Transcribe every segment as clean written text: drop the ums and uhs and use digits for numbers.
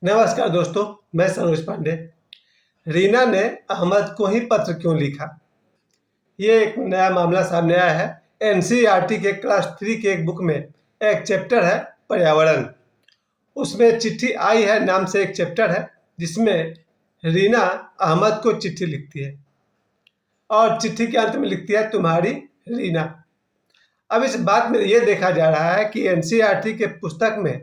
नमस्कार दोस्तों, मैं सरोज पांडे। रीना ने अहमद को ही पत्र क्यों लिखा? ये एक नया मामला सामने आया है। एनसीईआरटी के क्लास 3 के एक बुक में एक चैप्टर है पर्यावरण। उसमें चिट्ठी आई है नाम से एक चैप्टर है जिसमें रीना अहमद को चिट्ठी लिखती है और चिट्ठी के अंत में लिखती है तुम्हारी रीना। अब इस बात में ये देखा जा रहा है कि एनसीईआरटी के पुस्तक में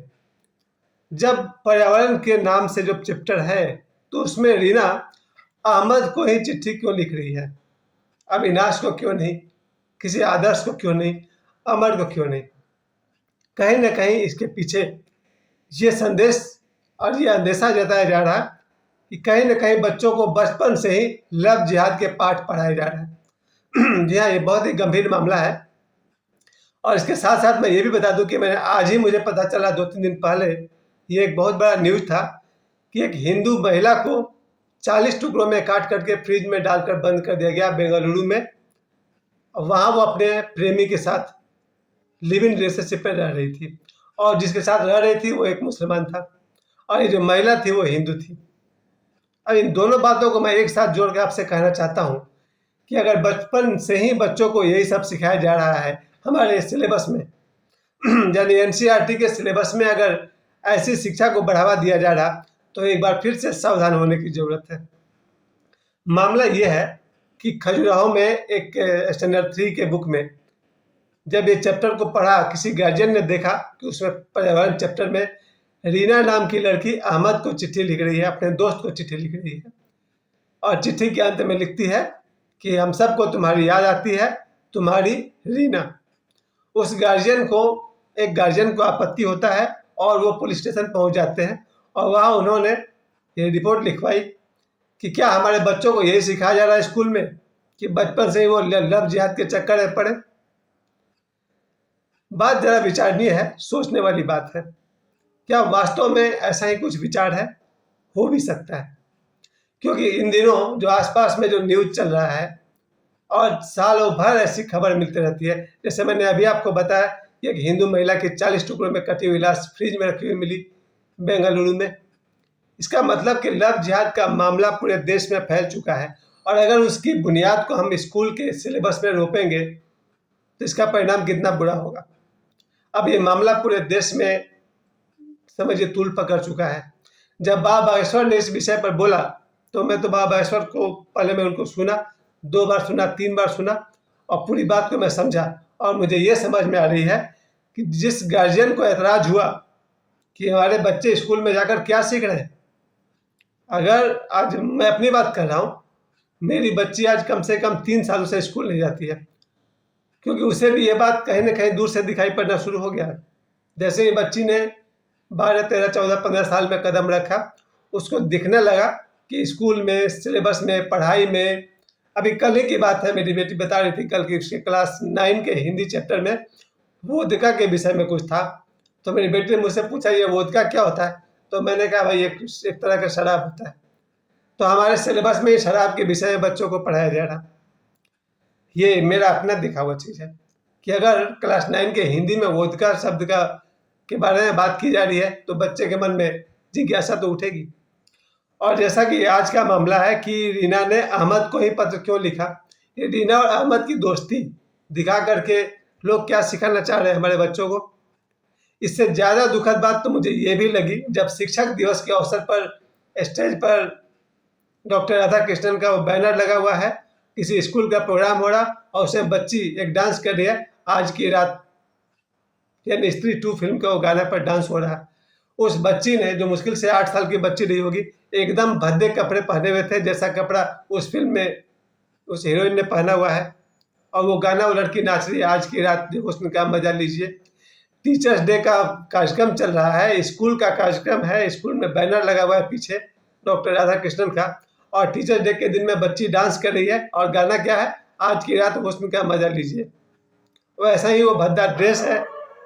जब पर्यावरण के नाम से जो चैप्टर है तो उसमें रीना अहमद को ही चिट्ठी क्यों लिख रही है? अविनाश को क्यों नहीं? किसी आदर्श को क्यों नहीं? अमर को क्यों नहीं? कहीं ना कहीं इसके पीछे ये संदेश और ये अंदेशा जताया जा रहा है कि कहीं ना कहीं बच्चों को बचपन से ही लव जिहाद के पाठ पढ़ाए जा रहे हैं। जी हाँ, ये बहुत ही गंभीर मामला है। और इसके साथ साथ मैं ये भी बता दूं कि मैंने आज ही मुझे पता चला 2-3 दिन पहले, ये एक बहुत बड़ा न्यूज़ था कि एक हिंदू महिला को 40 टुकड़ों में काट करके फ्रिज में डालकर बंद कर दिया गया बेंगलुरु में। वहाँ वो अपने प्रेमी के साथ लिव इन रिलेशनशिप में रह रही थी और जिसके साथ रह रही थी वो एक मुसलमान था और ये जो महिला थी वो हिंदू थी। अब इन दोनों बातों को मैं एक साथ जोड़ के आपसे कहना चाहता हूँ कि अगर बचपन से ही बच्चों को यही सब सिखाया जा रहा है हमारे सिलेबस में, यानी एनसीईआरटी के सिलेबस में अगर ऐसी शिक्षा को बढ़ावा दिया जा रहा तो एक बार फिर से सावधान होने की जरूरत है। मामला ये है कि खजुराहो में एक स्टैंडर्ड 3 के बुक में जब ये चैप्टर को पढ़ा, किसी गार्जियन ने देखा कि उसमें पर्यावरण चैप्टर में रीना नाम की लड़की अहमद को चिट्ठी लिख रही है, अपने दोस्त को चिट्ठी लिख रही है और चिट्ठी के अंत में लिखती है कि हम सबको तुम्हारी याद आती है, तुम्हारी रीना। उस गार्जियन को, एक गार्जियन को आपत्ति होता है और वो पुलिस स्टेशन पहुंच जाते हैं और वहाँ उन्होंने ये रिपोर्ट लिखवाई कि क्या हमारे बच्चों को यही सिखाया जा रहा है स्कूल में कि बचपन से ही वो लव जिहाद के चक्कर में पड़े। बात जरा विचारणीय है, सोचने वाली बात है। क्या वास्तव में ऐसा ही कुछ विचार है? हो भी सकता है, क्योंकि इन दिनों जो आसपास में जो न्यूज़ चल रहा है और सालों भर ऐसी खबर मिलती रहती है, जैसे मैंने अभी आपको बताया कि एक हिंदू महिला की 40 टुकड़ों में कटी हुई लाश फ्रिज में रखी हुई मिली बेंगलुरु में। इसका मतलब कि लव जिहाद का मामला पूरे देश में फैल चुका है और अगर उसकी बुनियाद को हम स्कूल के सिलेबस में रोपेंगे तो इसका परिणाम कितना बुरा होगा। अब ये मामला पूरे देश में समझिए तूल पकड़ चुका है। जब बाबा बागेश्वर ने इस विषय पर बोला तो मैं तो बाबा बागेश्वर को पहले मैं उनको सुना, 2 बार सुना, 3 बार सुना और पूरी बात को मैं समझा और मुझे ये समझ में आ रही है कि जिस गार्जियन को ऐतराज हुआ कि हमारे बच्चे स्कूल में जाकर क्या सीख रहे हैं। अगर आज मैं अपनी बात कर रहा हूँ, मेरी बच्ची आज कम से कम 3 सालों से स्कूल नहीं जाती है, क्योंकि उसे भी ये बात कहीं ना कहीं दूर से दिखाई पड़ना शुरू हो गया है। जैसे ही बच्ची ने 12, 13, 14, 15 साल में कदम रखा, उसको दिखने लगा कि स्कूल में, सिलेबस में, पढ़ाई में, अभी कल ही की बात है, मेरी बेटी बता रही थी कल की उसके क्लास 9 के हिंदी चैप्टर में वोदका के विषय में कुछ था। तो मेरी बेटी ने मुझसे पूछा ये वोदका क्या होता है? तो मैंने कहा भाई एक तरह का शराब होता है। तो हमारे सिलेबस में शराब के विषय में बच्चों को पढ़ाया जा रहा। ये मेरा अपना देखा हुआ चीज़ है कि अगर क्लास 9 के हिंदी में वोदका शब्द का के बारे में बात की जा रही है तो बच्चे के मन में जिज्ञासा तो उठेगी। और जैसा कि आज का मामला है कि रीना ने अहमद को ही पत्र क्यों लिखा, ये रीना और अहमद की दोस्ती दिखा करके लोग क्या सिखाना चाह रहे हैं हमारे बच्चों को। इससे ज़्यादा दुखद बात तो मुझे ये भी लगी जब शिक्षक दिवस के अवसर पर स्टेज पर डॉक्टर राधा कृष्णन का वो बैनर लगा हुआ है, किसी स्कूल का प्रोग्राम हो रहा और उसमें बच्ची एक डांस कर रही है, आज की रात यानी स्त्री 2 फिल्म का वो गाना पर डांस हो रहा है। उस बच्ची ने, जो मुश्किल से 8 साल की बच्ची रही होगी, एकदम भद्दे कपड़े पहने हुए थे जैसा कपड़ा उस फिल्म में उस हीरोइन ने पहना हुआ है और वो गाना वो लड़की नाच रही है, आज की रात हुस्न का मजा लीजिए। टीचर्स डे का कार्यक्रम चल रहा है, स्कूल का कार्यक्रम है, स्कूल में बैनर लगा हुआ है पीछे डॉक्टर राधा कृष्णन का और टीचर्स डे के दिन में बच्ची डांस कर रही है और गाना क्या है, आज की रात हुस्न का मजा लीजिए। वैसा ही वो भद्दा ड्रेस है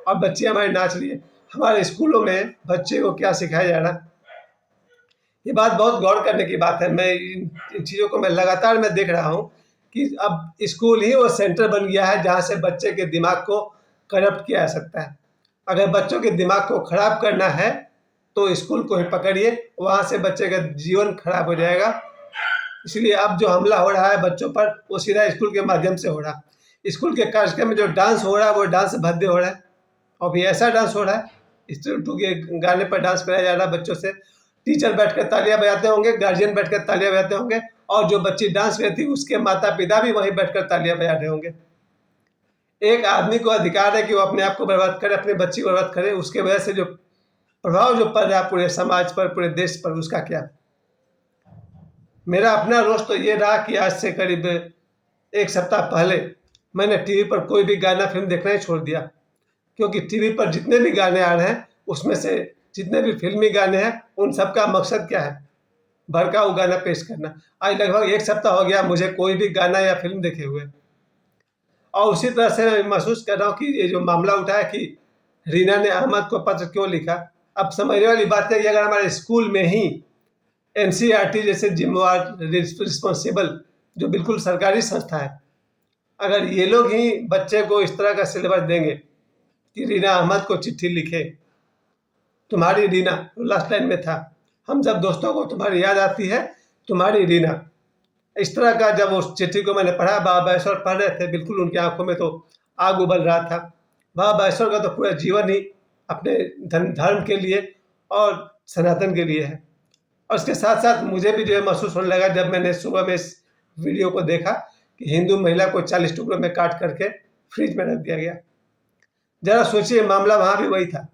और बच्ची हमारी नाच रही है। हमारे स्कूलों में बच्चे को क्या सिखाया जा रहा है, ये बात बहुत गौर करने की बात है। मैं इन चीज़ों को मैं लगातार मैं देख रहा हूँ कि अब स्कूल ही वो सेंटर बन गया है जहाँ से बच्चे के दिमाग को करप्ट किया जा सकता है। अगर बच्चों के दिमाग को खराब करना है तो स्कूल को ही पकड़िए, वहाँ से बच्चे का जीवन खराब हो जाएगा। इसलिए अब जो हमला हो रहा है बच्चों पर, वो सीधा स्कूल के माध्यम से हो रहा है। स्कूल के कार्यक्रम में जो डांस हो रहा है वो डांस भद्दे हो रहा है, और भी ऐसा डांस हो रहा है, इस टू के गाने पर डांस कराया जा रहा है बच्चों से। टीचर बैठकर तालियां बजाते होंगे, गार्जियन बैठकर तालियां बजाते होंगे, और जो बच्ची डांस करती उसके माता पिता भी वहीं बैठकर तालियां बजा रहे होंगे। एक आदमी को अधिकार है कि वो अपने आप को बर्बाद करे, अपनी बच्ची को बर्बाद करे, उसके वजह से जो प्रभाव जो पड़ रहा है पूरे समाज पर, पूरे देश पर, उसका क्या। मेरा अपना रोष तो ये रहा कि आज से करीब 1 सप्ताह पहले मैंने टीवी पर कोई भी गाना फिल्म देखना ही छोड़ दिया, क्योंकि टीवी पर जितने भी गाने आ रहे हैं उसमें से जितने भी फिल्मी गाने हैं उन सब का मकसद क्या है, भड़काऊ गाना पेश करना। आज लगभग 1 सप्ताह हो गया मुझे कोई भी गाना या फिल्म देखे हुए, और उसी तरह से मैं महसूस कर रहा हूँ कि ये जो मामला उठा है कि रीना ने अहमद को पत्र क्यों लिखा। अब समझने वाली बात है कि अगर हमारे स्कूल में ही एनसीईआरटी जैसे जिम्मेवार, रिस्पॉन्सिबल, जो बिल्कुल सरकारी संस्था है, अगर ये लोग ही बच्चे को इस तरह का सिलेबस देंगे कि रीना अहमद को चिट्ठी लिखे, तुम्हारी रीना, लास्ट लाइन में था, हम जब दोस्तों को तुम्हारी याद आती है, तुम्हारी रीना। इस तरह का जब उस चिट्ठी को मैंने पढ़ा, बाबा बागेश्वर पढ़ रहे थे, बिल्कुल उनकी आंखों में तो आग उबल रहा था। बाबा बागेश्वर का तो पूरा जीवन ही अपने धर्म के लिए और सनातन के लिए है। और उसके साथ साथ मुझे भी जो है महसूस होने लगा जब मैंने सुबह में इस वीडियो को देखा कि हिंदू महिला को 40 टुकड़ों में काट करके फ्रिज में रख दिया गया। जरा सोचिए, मामला वहां भी वही था।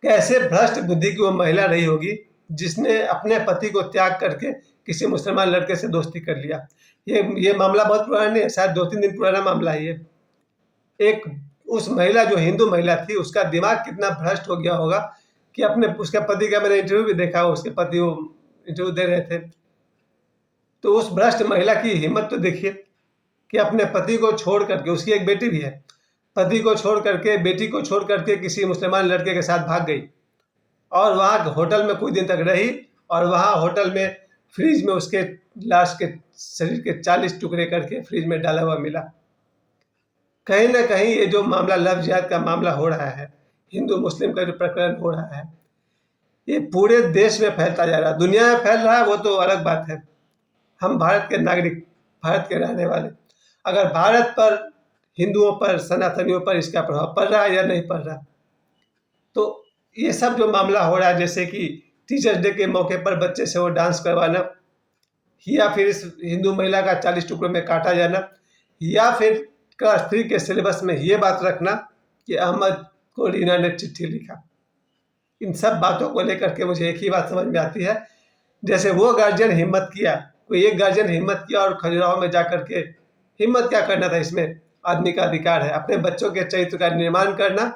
कैसे भ्रष्ट बुद्धि की वो महिला रही होगी जिसने अपने पति को त्याग करके किसी मुसलमान लड़के से दोस्ती कर लिया। ये मामला बहुत पुराना नहीं है, शायद 2-3 दिन पुराना मामला है ये। एक उस महिला जो हिंदू महिला थी, उसका दिमाग कितना भ्रष्ट हो गया होगा कि अपने, उसके पति का मैंने इंटरव्यू भी देखा, उसके पति वो इंटरव्यू दे रहे थे, तो उस भ्रष्ट महिला की हिम्मत तो देखिए कि अपने पति को छोड़ करके, उसकी एक बेटी भी है, पति को छोड़ करके, बेटी को छोड़ करके किसी मुसलमान लड़के के साथ भाग गई, और वहाँ होटल में कुछ दिन तक रही, और वहाँ होटल में फ्रिज में उसके लाश के शरीर के 40 टुकड़े करके फ्रिज में डाला हुआ मिला। कहीं ना कहीं ये जो मामला लव जिहाद का मामला हो रहा है, हिंदू मुस्लिम का जो प्रकरण हो रहा है, ये पूरे देश में फैलता जा रहा है। दुनिया में फैल रहा है वो तो अलग बात है, हम भारत के नागरिक, भारत के रहने वाले, अगर भारत पर, हिंदुओं पर, सनातनियों पर इसका प्रभाव पड़ रहा है या नहीं पड़ रहा, तो ये सब जो मामला हो रहा है, जैसे कि टीचर्स डे के मौके पर बच्चे से वो डांस करवाना, या फिर इस हिंदू महिला का 40 टुकड़ों में काटा जाना, या फिर क्लास 3 के सिलेबस में ये बात रखना कि अहमद को रीना ने चिट्ठी लिखा, इन सब बातों को लेकर के मुझे एक ही बात समझ में आती है, जैसे वो गार्जियन हिम्मत किया, कोई एक गार्जियन हिम्मत किया और खजुराहो में जाकर के, हिम्मत क्या करना था इसमें, आदमी का अधिकार है, अपने बच्चों के चरित्र का निर्माण करना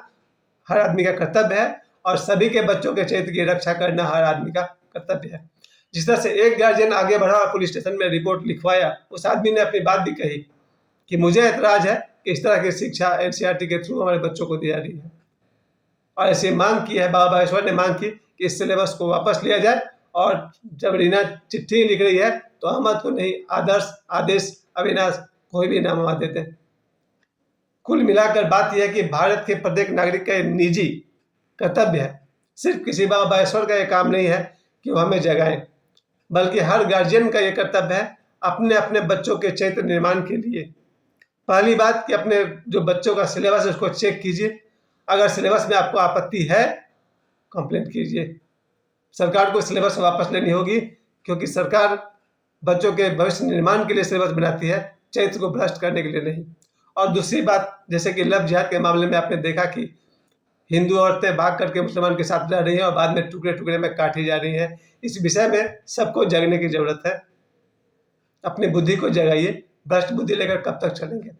हर आदमी का कर्तव्य है, और सभी के बच्चों के चरित्र की रक्षा करना हर आदमी का कर्तव्य है। जिस तरह से एक गार्जियन आगे बढ़ा और पुलिस स्टेशन में रिपोर्ट लिखवाया, उस आदमी ने अपनी बात भी कही कि मुझे ऐतराज है कि इस तरह की शिक्षा एनसीईआरटी के थ्रू हमारे बच्चों को दी जा रही है, और ऐसी मांग की है, बाबा बागेश्वर ने मांग की कि इस सिलेबस को वापस लिया जाए, और जब रीना चिट्ठी लिख रही है तो अहमद को नहीं, आदर्श, आदेश, अविनाश, कोई भी नाम वहां देते। कुल मिलाकर बात यह है कि भारत के प्रत्येक नागरिक का निजी कर्तव्य है, सिर्फ किसी बाबा बागेश्वर का यह काम नहीं है कि वो हमें जगाएं, बल्कि हर गार्जियन का यह कर्तव्य है अपने अपने बच्चों के चरित्र निर्माण के लिए। पहली बात कि अपने जो बच्चों का सिलेबस है उसको चेक कीजिए, अगर सिलेबस में आपको आपत्ति है कंप्लेंट कीजिए। सरकार को सिलेबस वापस लेनी होगी, क्योंकि सरकार बच्चों के भविष्य निर्माण के लिए सिलेबस बनाती है, चरित्र को भ्रष्ट करने के लिए नहीं। और दूसरी बात, जैसे कि लव जिहाद के मामले में आपने देखा कि हिंदू औरतें भाग करके मुसलमान के साथ रह रही हैं और बाद में टुकड़े टुकड़े में काटी जा रही हैं। इस विषय में सबको जगने की जरूरत है, अपनी बुद्धि को जगाइए, भ्रष्ट बुद्धि लेकर कब तक चलेंगे।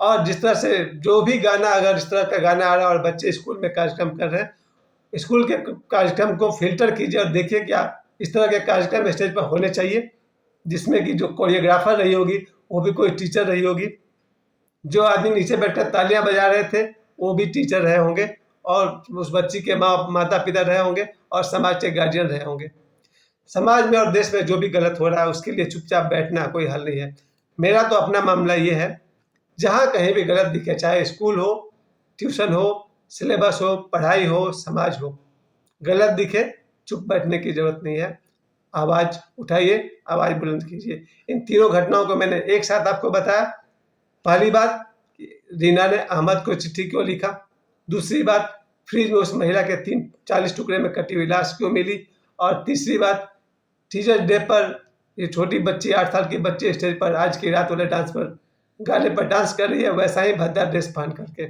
और जिस तरह से जो भी गाना, अगर इस तरह का गाना आ रहा है और बच्चे स्कूल में कार्यक्रम कर रहे हैं, स्कूल के कार्यक्रम को फिल्टर कीजिए और देखिए क्या इस तरह के कार्यक्रम स्टेज पर होने चाहिए, जिसमें कि जो कोरियोग्राफर रही होगी वो भी कोई टीचर रही होगी, जो आदमी नीचे बैठकर तालियां बजा रहे थे वो भी टीचर रहे होंगे, और उस बच्ची के माता पिता रहे होंगे, और समाज के गार्जियन रहे होंगे। समाज में और देश में जो भी गलत हो रहा है उसके लिए चुपचाप बैठना कोई हल नहीं है। मेरा तो अपना मामला ये है, जहाँ कहीं भी गलत दिखे, चाहे स्कूल हो, ट्यूशन हो, सिलेबस हो, पढ़ाई हो, समाज हो, गलत दिखे चुप बैठने की जरूरत नहीं है, आवाज़ उठाइए, आवाज़ बुलंद कीजिए। इन तीनों घटनाओं को मैंने एक साथ आपको बताया। पहली बात, रीना ने अहमद को चिट्ठी क्यों लिखा। दूसरी बात, फ्रिज में उस महिला के 40 टुकड़े में कटी हुई लाश क्यों मिली। और तीसरी बात, टीचर्स डे पर ये छोटी बच्ची 8 साल की बच्ची स्टेज पर आज की रात वाले डांस पर गाने पर डांस कर रही है, वैसा ही भद्दा ड्रेस पहन करके।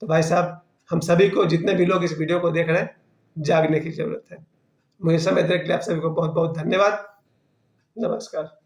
तो भाई साहब, हम सभी को, जितने भी लोग इस वीडियो को देख रहे हैं, जागने की जरूरत है। मुझे समय देने के लिए आप सभी को बहुत बहुत धन्यवाद। नमस्कार।